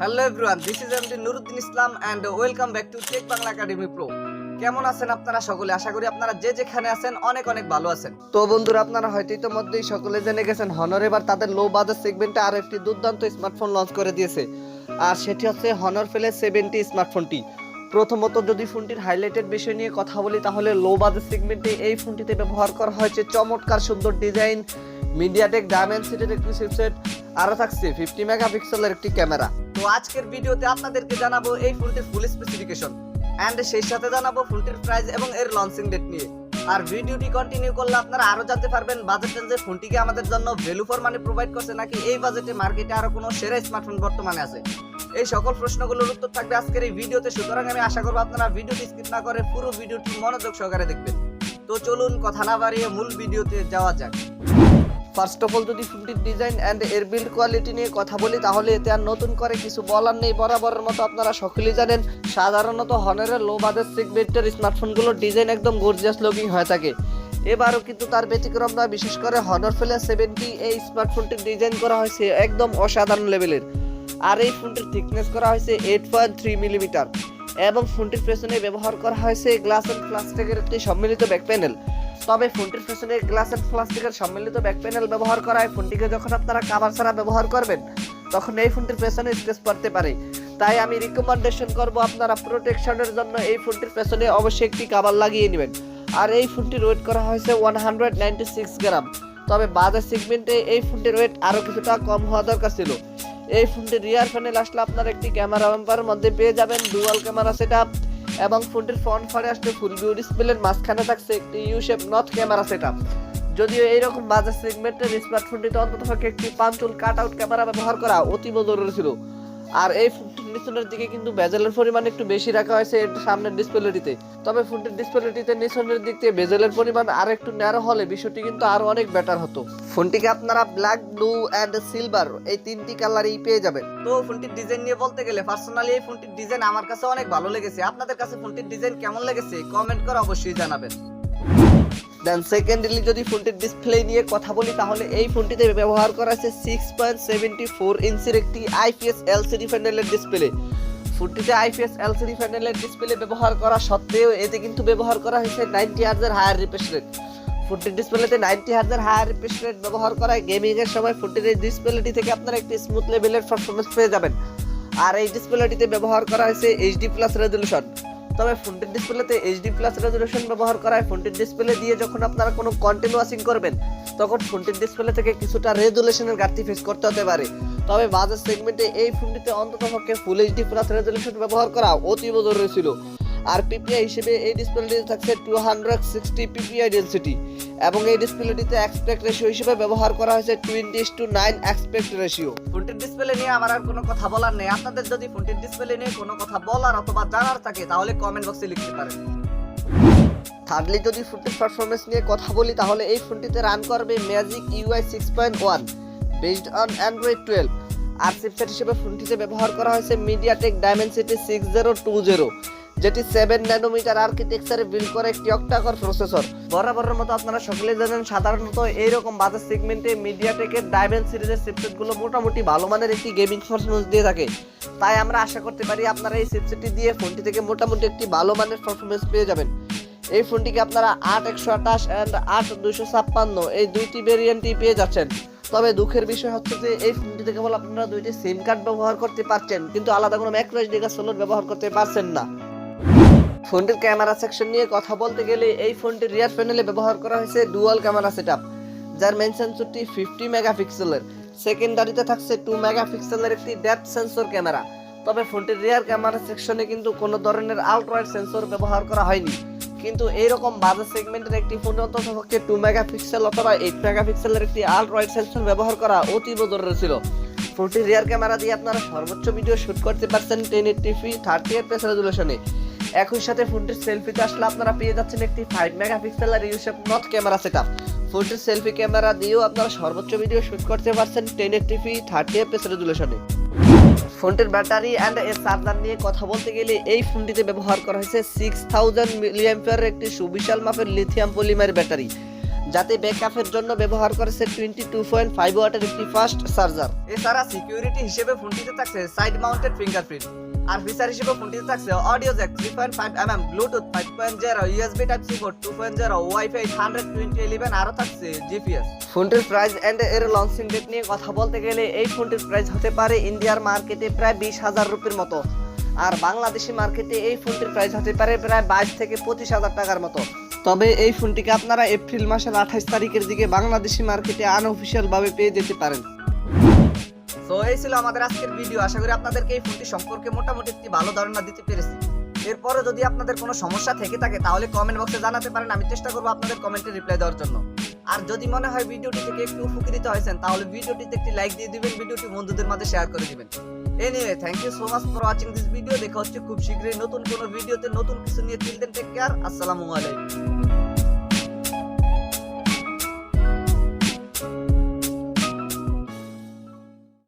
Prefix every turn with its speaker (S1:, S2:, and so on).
S1: Hello everyone, this is MD Nuruddin Islam and welcome back to Tech Bangla Academy Pro. কেমন আছেন আপনারা সকলে? আশা করি আপনারা যে যেখানে আছেন অনেক অনেক ভালো আছেন। তো বন্ধুরা, আপনারা হয়তো ইতিমধ্যেই সকলে জেনে গেছেন হনর এবার তাদের লো বাজেট সেগমেন্টে আরো একটি দুর্দান্ত স্মার্টফোন লঞ্চ করে দিয়েছে, আর সেটি হচ্ছে হনর ফ্ল্যাশ 70 স্মার্টফোনটি। প্রথমত যদি ফোনটির হাইলাইটেড বিষয় নিয়ে কথা বলি, তাহলে লো বাজেট সেগমেন্টে এই ফোনটিতে ব্যবহার করা হয়েছে চমৎকার সুন্দর ডিজাইন, মিডিয়াটেক ডায়মেনসিটির একটি চিপসেট, আরও থাকছে 50 মেগাপিক্সেলের একটি ক্যামেরা। তো আজকের ভিডিওতে আপনাদেরকে জানাবো এই ফোনটির ফুল স্পেসিফিকেশন এন্ড সেই সাথে জানাবো ফোনটির প্রাইস এবং এর লঞ্চিং ডেট নিয়ে। আর ভিডিওটি কন্টিনিউ করলে আপনারা আরো জানতে পারবেন বাজেট রেঞ্জে ফোনটিকে আমাদের জন্য ভ্যালু ফর মানি প্রোভাইড করছে নাকি এই বাজেটে মার্কেটে আরো কোনো সেরা স্মার্টফোন বর্তমানে আছে। এই সকল প্রশ্নগুলোর উত্তর থাকবে আজকের এই ভিডিওতে, সুতরাং আমি আশা করবো আপনারা ভিডিওটি স্কিপ না করে পুরো ভিডিওটি মনোযোগ সহকারে দেখবেন। তো চলুন কথা না বাড়িয়ে মূল ভিডিওতে যাওয়া যাক। ফার্স্ট অফ অল যদি ফোনটির ডিজাইন অ্যান্ড এর বিল্ড কোয়ালিটি নিয়ে কথা বলি, তাহলে এতে আর নতুন করে কিছু বলার নেই। বরাবরের মতো আপনারা সকলেই জানেন সাধারণত হনারের লো বাজেট সেগমেন্টের স্মার্টফোনগুলোর ডিজাইন একদম গর্জিয়াস লুকিং হয়ে থাকে। এবারও কিন্তু তার ব্যতিক্রম নয়। বিশেষ করে হনর ফ্ল্যাশ 70 এই স্মার্টফোনটির ডিজাইন করা হয়েছে একদম অসাধারণ লেভেলের, আর এই ফোনটির থিকনেস করা হয়েছে 8.3 মিলিমিটার এবং ফোনটির পেছনে ব্যবহার করা হয়েছে গ্লাস অ্যান্ড প্লাস্টিকের একটি সম্মিলিত ব্যাক প্যানেল। তবে ফোনটির পেছনে গ্লাস অ্যান্ড প্লাস্টিকের সম্মিলিত ব্যাক প্যানেল ব্যবহার করায় ফোনটিকে যখন আপনারা কভার ছাড়া ব্যবহার করবেন তখন এই ফোনটির পেছনে স্ক্র্যাচ পড়তে পারে। তাই আমি রিকমেন্ডেশন করব আপনারা প্রোটেকশনের জন্য এই ফোনটির পেছনে অবশ্যই একটি কভার লাগিয়ে নেবেন। আর এই ফোনটির ওয়েট করা হয়েছে 196 গ্রাম। তবে বাজেট সেগমেন্টে এই ফোনটির ওয়েট আরও কিছুটা কম হওয়া দরকার ছিল। এই ফোনটির রিয়ার প্যানেল আসলে আপনারা একটি ক্যামেরা বাম্পারের মধ্যে পেয়ে যাবেন ডুয়াল ক্যামেরা সেটআপ, এবং ফোনটির ফ্রন্ট ফারে আসলে ফুল ভিউ ডিসপ্লের মাঝখানে থাকছে একটি you shape not camera setup. যদিও এইরকম বাজেট সেগমেন্টের স্মার্টফোনটিতে অন্ততপক্ষে একটি পাঞ্চুল কাট আউট ক্যামেরা ব্যবহার করা অতীব জরুরি ছিল। আর এই ফোনটির নিচনের দিকে কিন্তু বেজেলের পরিমাণ একটু বেশি রাখা হয়েছে এর সামনের ডিসপ্লেটিতে। তবে ফোনটির ডিসপ্লেটিতে নিচনের দিক থেকে বেজেলের পরিমাণ আর একটু ন্যারো হলে বিষয়টি কিন্তু আরো অনেক বেটার হতো। ফোনটিকে আপনারা ব্ল্যাক, ব্লু এন্ড সিলভার এই তিনটি কালারই পেয়ে যাবেন। তো ফোনটির ডিজাইন নিয়ে বলতে গেলে পার্সোনালি এই ফোনটির ডিজাইন আমার কাছে অনেক ভালো লেগেছে। আপনাদের কাছে ফোনটির ডিজাইন কেমন লেগেছে কমেন্ট করে অবশ্যই জানাবেন। দেন সেকেন্ডলি যদি ফোনটির ডিসপ্লে নিয়ে কথা বলি, তাহলে এই ফোনটিতে ব্যবহার করা হয়েছে 6.74 ইঞ্চির একটি IPS LCD প্যানেলের ডিসপ্লে। ফোনটিতে IPS LCD প্যানেলের ডিসপ্লে ব্যবহার করা সত্ত্বেও এতে কিন্তু ব্যবহার করা হয়েছে 90 হার্জের হায়ার রিফ্রেশ রেট। ফোনটির ডিসপ্লেতে 90 হার্জের হায়ার রিফ্রেশ রেট ব্যবহার করায় গেমিং এর সময় ফোনটির এই ডিসপ্লেটি থেকে আপনারা একটি স্মুথ লেভেলের পারফরম্যান্স পেয়ে যাবেন। আর এই ডিসপ্লেটিতে ব্যবহার করা হয়েছে HD+ রেজোলিউশন। তবে ফোনটির ডিসপ্লেতে HD+ রেজোলিউশন ব্যবহার করায় ফোনটির ডিসপ্লে দিয়ে যখন আপনারা কোনো কন্টেন্ট ওয়াচিং করবেন তখন ফোনটির ডিসপ্লে থেকে কিছুটা রেজোলিউশনের ঘাটতি ফেস করতে হতে পারে। তবে বাজেট সেগমেন্টে এই ফোনটিতে অন্ততপক্ষে ফুল HD+ রেজোলিউশন ব্যবহার করা অতীব জরুরি ছিল। আর PPI হিসেবে এই ডিসপ্লেটিতে থাকছে 260 PPI ডেনসিটি, এবং এই ডিসপ্লেটিতে অ্যাসপেক্ট রেশিও হিসেবে ব্যবহার করা হয়েছে 20:9 অ্যাসপেক্ট রেশিও। ফোনটির ডিসপ্লে নিয়ে আমার আর কোনো কথা বলার নেই। আপনাদের যদি ফোনটির ডিসপ্লে নিয়ে কোনো কথা বলার অথবা জানার থাকে তাহলে কমেন্ট বক্সে লিখতে পারেন। থার্ডলি যদি ফোনটির পারফরম্যান্স নিয়ে কথা বলি, তাহলে এই ফোনটিতে রান করবে magic UI 6.1 based on Android 12। আর চিপসেট হিসেবে ফোনটিতে ব্যবহার করা হয়েছে মিডিয়াটেক ডায়মেনসিটি 6020, যেটি 7 ন্যানোমিটার আর্কিটেকচারে বিল্ড করা একটি অক্টা-কোর প্রসেসর। বরাবরের মতো আপনারা সকলেই জানেন সাধারণত এইরকম বাজেট সেগমেন্টে মিডিয়াটেকের ডায়মেন্ড সিরিজের চিপসেটগুলো মোটামুটি ভালো মানের একটি গেমিং পারফরম্যান্স দিয়ে থাকে। তাই আমরা আশা করতে পারি আপনারা এই চিপসেটটি দিয়ে ফোনটি থেকে মোটামুটি একটি ভালো মানের পারফরম্যান্স পেয়ে যাবেন। এই ফোনটিকে আপনারা 8128 এন্ড 8256 এই দুইটি ভেরিয়েন্টই পেয়ে যাচ্ছেন। তবে দুঃখের বিষয় হচ্ছে যে এই ফোনটিতে কেবল আপনারা দুইটি সিম কার্ড ব্যবহার করতে পারছেন, কিন্তু আলাদা কোনো ম্যাইক্রোএসডি কার্ড স্লট ব্যবহার করতে পারছেন না। ফোনটির ক্যামেরা সেকশন নিয়ে কথা বলতে গেলে এই ফোনটির রিয়ার প্যানেলে ব্যবহার করা হয়েছে ডুয়াল ক্যামেরা সেটআপ, যার মেইন সেন্সরটি 50 মেগাপিক্সেলের। সেকেন্ডারিতে থাকছে 2 মেগাপিক্সেলের একটি ডেপথ সেন্সর ক্যামেরা। তবে ফোনটির রিয়ার ক্যামেরা সেকশনে কিন্তু কোনো ধরনের আল্ট্রা ওয়াইড সেন্সর ব্যবহার করা হয়নি। কিন্তু এইরকম বাজেট সেগমেন্টের একটি ফোনে অন্ততপক্ষে 2 মেগাপিক্সেল অথবা 8 মেগাপিক্সেলের একটি আল্ট্রা ওয়াইড সেন্সর ব্যবহার করা অতীব জরুরি ছিল। ফোনটির রিয়ার ক্যামেরা দিয়ে আপনারা সর্বোচ্চ ভিডিও শুট করতে পারছেন 1080p 30fps রেজোলিউশনে। একই সাথে ফোনটির সেলফিতে আসলে আপনারা পেয়ে যাচ্ছেন একটি 5 মেগাপিক্সেলের you shape not camera setup. ফোনটির সেলফি ক্যামেরা দিয়েও আপনারা সর্বোচ্চ ভিডিও শুট করতে পারছেন 1080p 30fps রেজোলিউশনে। ফোনটির ব্যাটারি এন্ড এর চার্জার নিয়ে কথা বলতে গেলে এই ফোনটিতে ব্যবহার করা হয়েছে 6000 mAh একটি সুবিশাল মাপের লিথিয়াম পলিমার ব্যাটারি, যাতে ব্যাকআপের জন্য ব্যবহার করেছে 22.5 ওয়াটের একটি ফাস্ট চার্জার। এছাড়া সিকিউরিটি হিসেবে ফোনটিতে থাকছে সাইড মাউন্টেড ফিঙ্গারপ্রিন্ট। আর ফিচার হিসেবে ফোনটিতে থাকছে audio jack 3.5 bluetooth 5.0, USB type C port 2.0, wifi 100.11, আরো থাকছে জিপিএস। ফোনটির প্রাইস এন্ড এর লঞ্চিং ডেট নিয়ে কথা বলতে গেলে এই ফোনটির প্রাইস হতে পারে ইন্ডিয়ার মার্কেটে প্রায় 20,000 রুপির মতো, আর বাংলাদেশি মার্কেটে এই ফোনটির প্রাইস হতে পারে প্রায় 22 থেকে 25,000 টাকার মতো। তবে এই ফোনটিকে আপনারা এপ্রিল মাসের 28 তারিখের দিকে বাংলাদেশি মার্কেটে আনঅফিশিয়াল ভাবে পেয়ে যেতে পারেন। তো এই ছিল আমাদের আজকের ভিডিও। আশা করি আপনাদেরকে এই ফোনটি সম্পর্কে মোটামুটি একটি ভালো ধারণা দিতে পেরেছি। এরপরে যদি আপনাদের কোনো সমস্যা থেকে থাকে তাহলে কমেন্ট বক্সে জানাতে পারেন, আমি চেষ্টা করবো আপনাদের কমেন্টে রিপ্লাই দেওয়ার জন্য। আর যদি মনে হয় ভিডিওটি থেকে একটু উপকৃত হয়েছেন তাহলে ভিডিওটিতে একটি লাইক দিয়ে দিবেন, ভিডিওটি বন্ধুদের মাঝে শেয়ার করে দিবেন। Anyway, thank you so much for watching this video. দেখা হচ্ছে খুব শীঘ্রই নতুন কোনো ভিডিওতে নতুন কিছু নিয়ে। টিল দেন টেক কেয়ার, আসসালামু আলাইকুম।